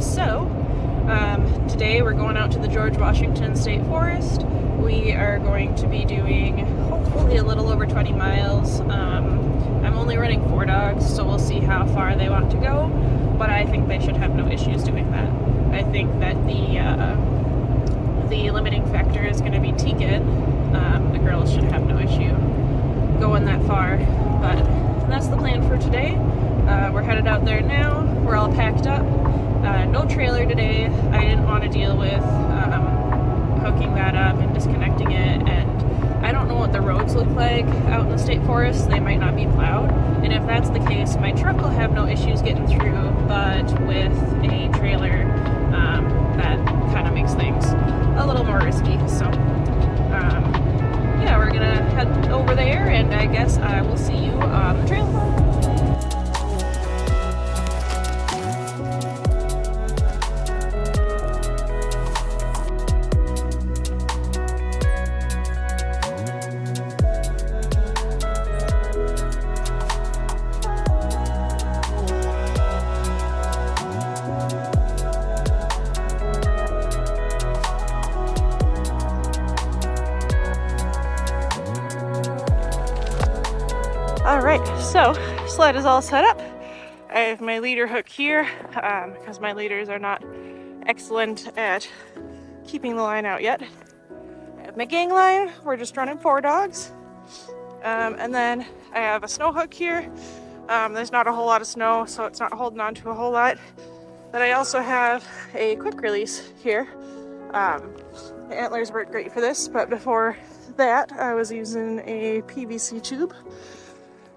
So, today we're going out to the George Washington State Forest. We are going to be doing hopefully a little over 20 miles. I'm only running 4 dogs, so we'll see how far they want to go, but I think they should have no issues doing that. I think that the limiting factor is going to be Tegan. The girls should have no issue going that far, but that's the plan for today. We're headed out there now. We're all packed up. No trailer today. I didn't want to deal with hooking that up and disconnecting it, and I don't know what the roads look like out in the state forest. They might not be plowed, and if that's the case, my truck will have no issues getting through, but with a trailer, that kind of makes things a little more risky. So yeah, we're gonna head over there, and I guess I will see you on the trail. Alright, so sled is all set up. I have my leader hook here because my leaders are not excellent at keeping the line out yet. I have my gang line. We're just running 4 dogs. And then I have a snow hook here. There's not a whole lot of snow, so it's not holding on to a whole lot. Then I also have a quick release here. The antlers work great for this, but before that I was using a PVC tube.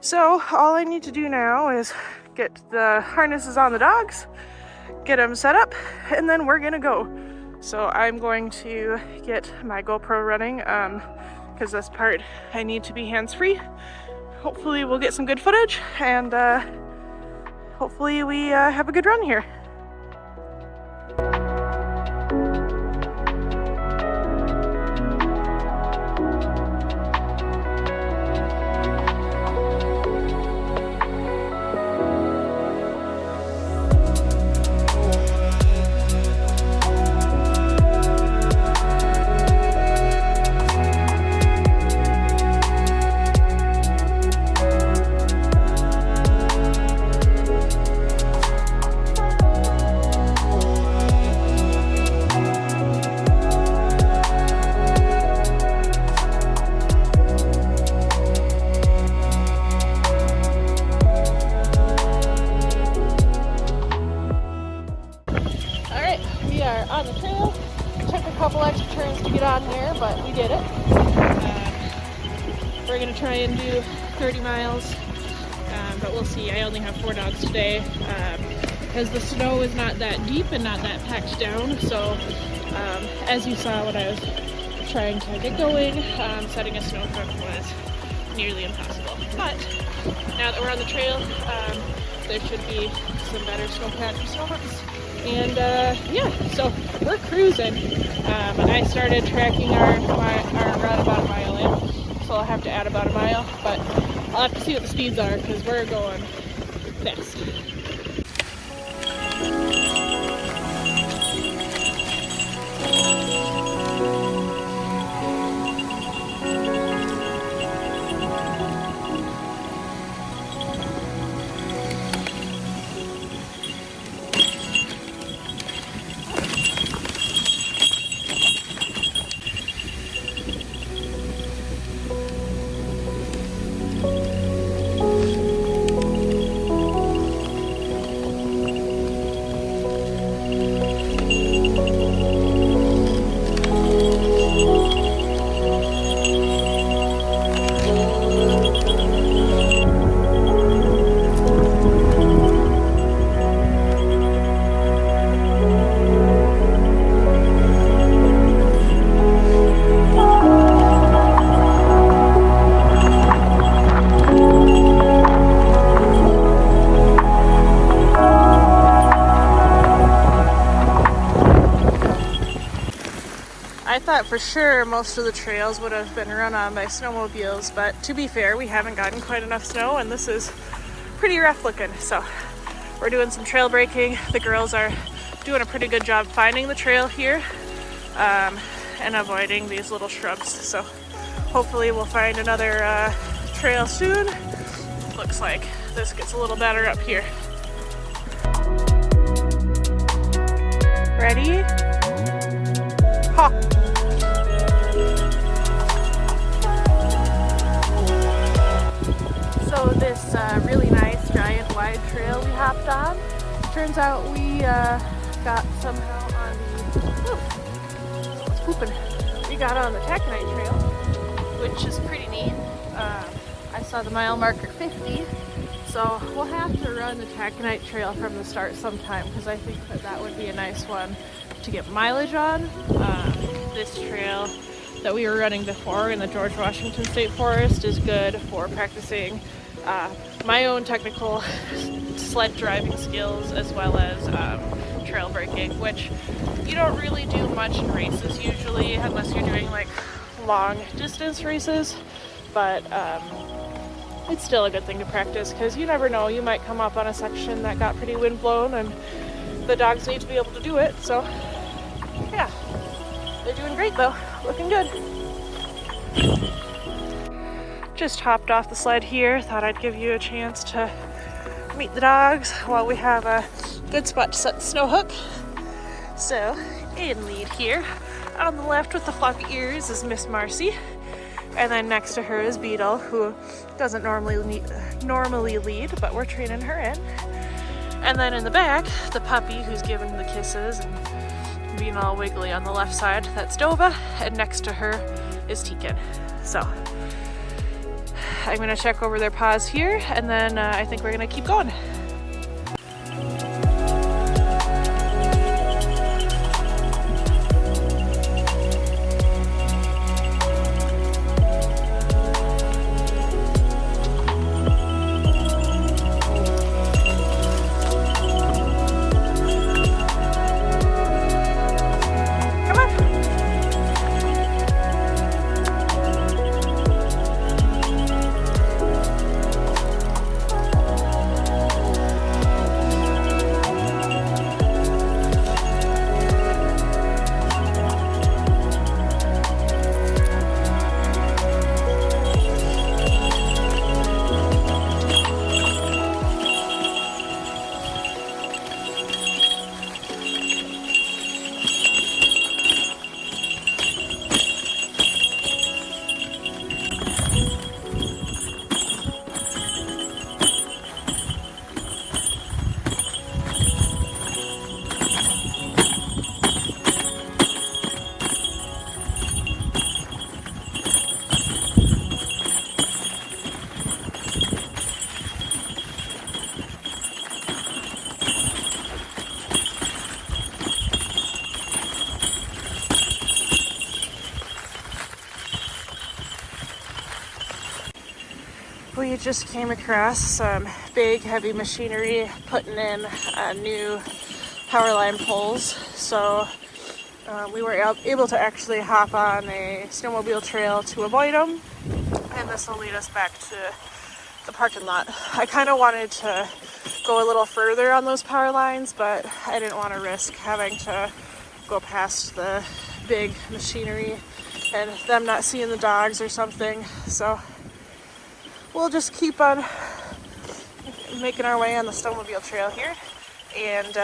So all I need to do now is get the harnesses on the dogs, get them set up, and then we're gonna go. So I'm going to get my GoPro running because this part I need to be hands-free. Hopefully we'll get some good footage, and hopefully we have a good run here. On the trail. Took a couple extra turns to get on there, but we did it. We're gonna try and do 30 miles, but we'll see. I only have 4 dogs today because the snow is not that deep and not that packed down. So as you saw when I was trying to get going, setting a snow truck was nearly impossible. But now that we're on the trail, there should be some better snowpack for snowhooks. And yeah, so we're cruising. I started tracking our run about a mile in, so I'll have to add about a mile, but I'll have to see what the speeds are because we're going fast. I thought for sure most of the trails would have been run on by snowmobiles, but to be fair, we haven't gotten quite enough snow and this is pretty rough looking. So we're doing some trail breaking. The girls are doing a pretty good job finding the trail here and avoiding these little shrubs. So hopefully we'll find another trail soon. Looks like this gets a little better up here. Ready? Ha! So this really nice giant wide trail we hopped on, turns out we got somehow on the, it's pooping. We got on the taconite trail, which is pretty neat. I saw the mile marker 50, so we'll have to run the taconite trail from the start sometime because I think that would be a nice one to get mileage on. This trail that we were running before in the George Washington State Forest is good for practicing my own technical sled driving skills as well as trail braking, which you don't really do much in races usually unless you're doing like long distance races, but it's still a good thing to practice because you never know, you might come up on a section that got pretty wind blown and the dogs need to be able to do it. So yeah, they're doing great though, looking good. Just hopped off the sled here, thought I'd give you a chance to meet the dogs while we have a good spot to set the snow hook. So in lead here, on the left with the floppy ears is Miss Marcy, and then next to her is Beetle, who doesn't normally lead, but we're training her in. And then in the back, the puppy who's giving the kisses and being all wiggly on the left side, that's Dova, and next to her is Tekin. So I'm gonna check over their paws here, and then I think we're gonna keep going. We just came across some big heavy machinery putting in new power line poles, so we were able to actually hop on a snowmobile trail to avoid them, and this will lead us back to the parking lot. I kind of wanted to go a little further on those power lines, but I didn't want to risk having to go past the big machinery and them not seeing the dogs or something, so we'll just keep on making our way on the snowmobile trail here, and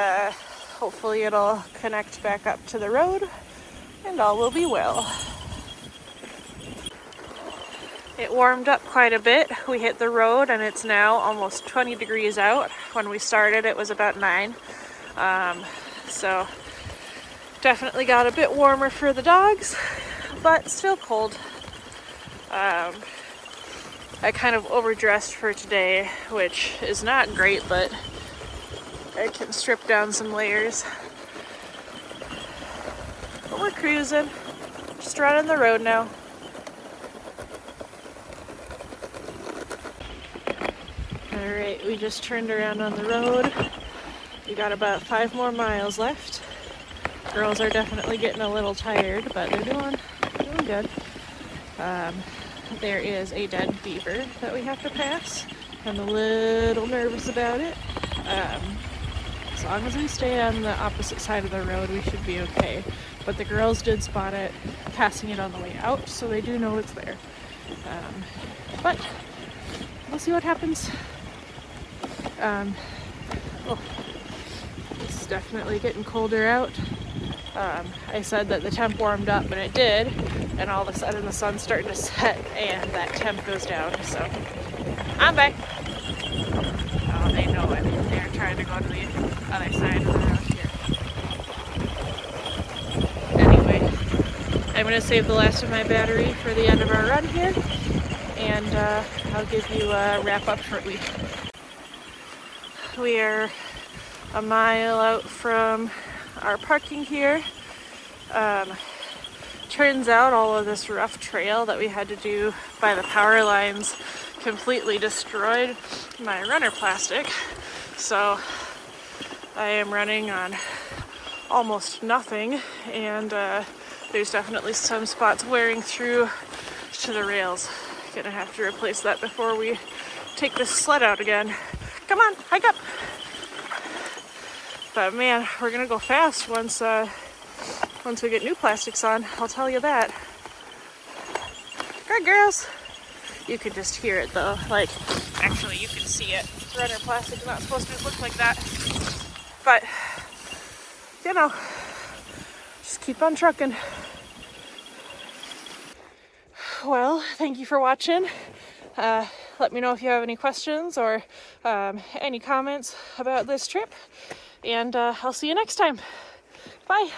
hopefully it'll connect back up to the road and all will be well. It warmed up quite a bit. We hit the road and it's now almost 20 degrees out. When we started it was about 9. So definitely got a bit warmer for the dogs, but still cold. I kind of overdressed for today, which is not great, but I can strip down some layers. But we're cruising, just running the road now. Alright, we just turned around on the road. We got about 5 more miles left. Girls are definitely getting a little tired, but they're doing good. There is a dead beaver that we have to pass. I'm a little nervous about it. As long as we stay on the opposite side of the road, we should be okay. But the girls did spot it, passing it on the way out, so they do know it's there. But we'll see what happens. It's definitely getting colder out. I said that the temp warmed up, and it did, and all of a sudden the sun's starting to set and that temp goes down, so I'm back. Oh, they know it. They're trying to go to the other side of the road here. Anyway, I'm going to save the last of my battery for the end of our run here, and I'll give you a wrap up shortly. We are a mile out from our parking here. Turns out all of this rough trail that we had to do by the power lines completely destroyed my runner plastic. So I am running on almost nothing, and there's definitely some spots wearing through to the rails. Gonna have to replace that before we take this sled out again. Come on, hike up. But man, we're gonna go fast once we get new plastics on, I'll tell you that. Good girls. You could just hear it though, like, actually you can see it. Runner plastic's not supposed to look like that. But, you know, just keep on trucking. Well, thank you for watching. Let me know if you have any questions or any comments about this trip. And I'll see you next time. Bye.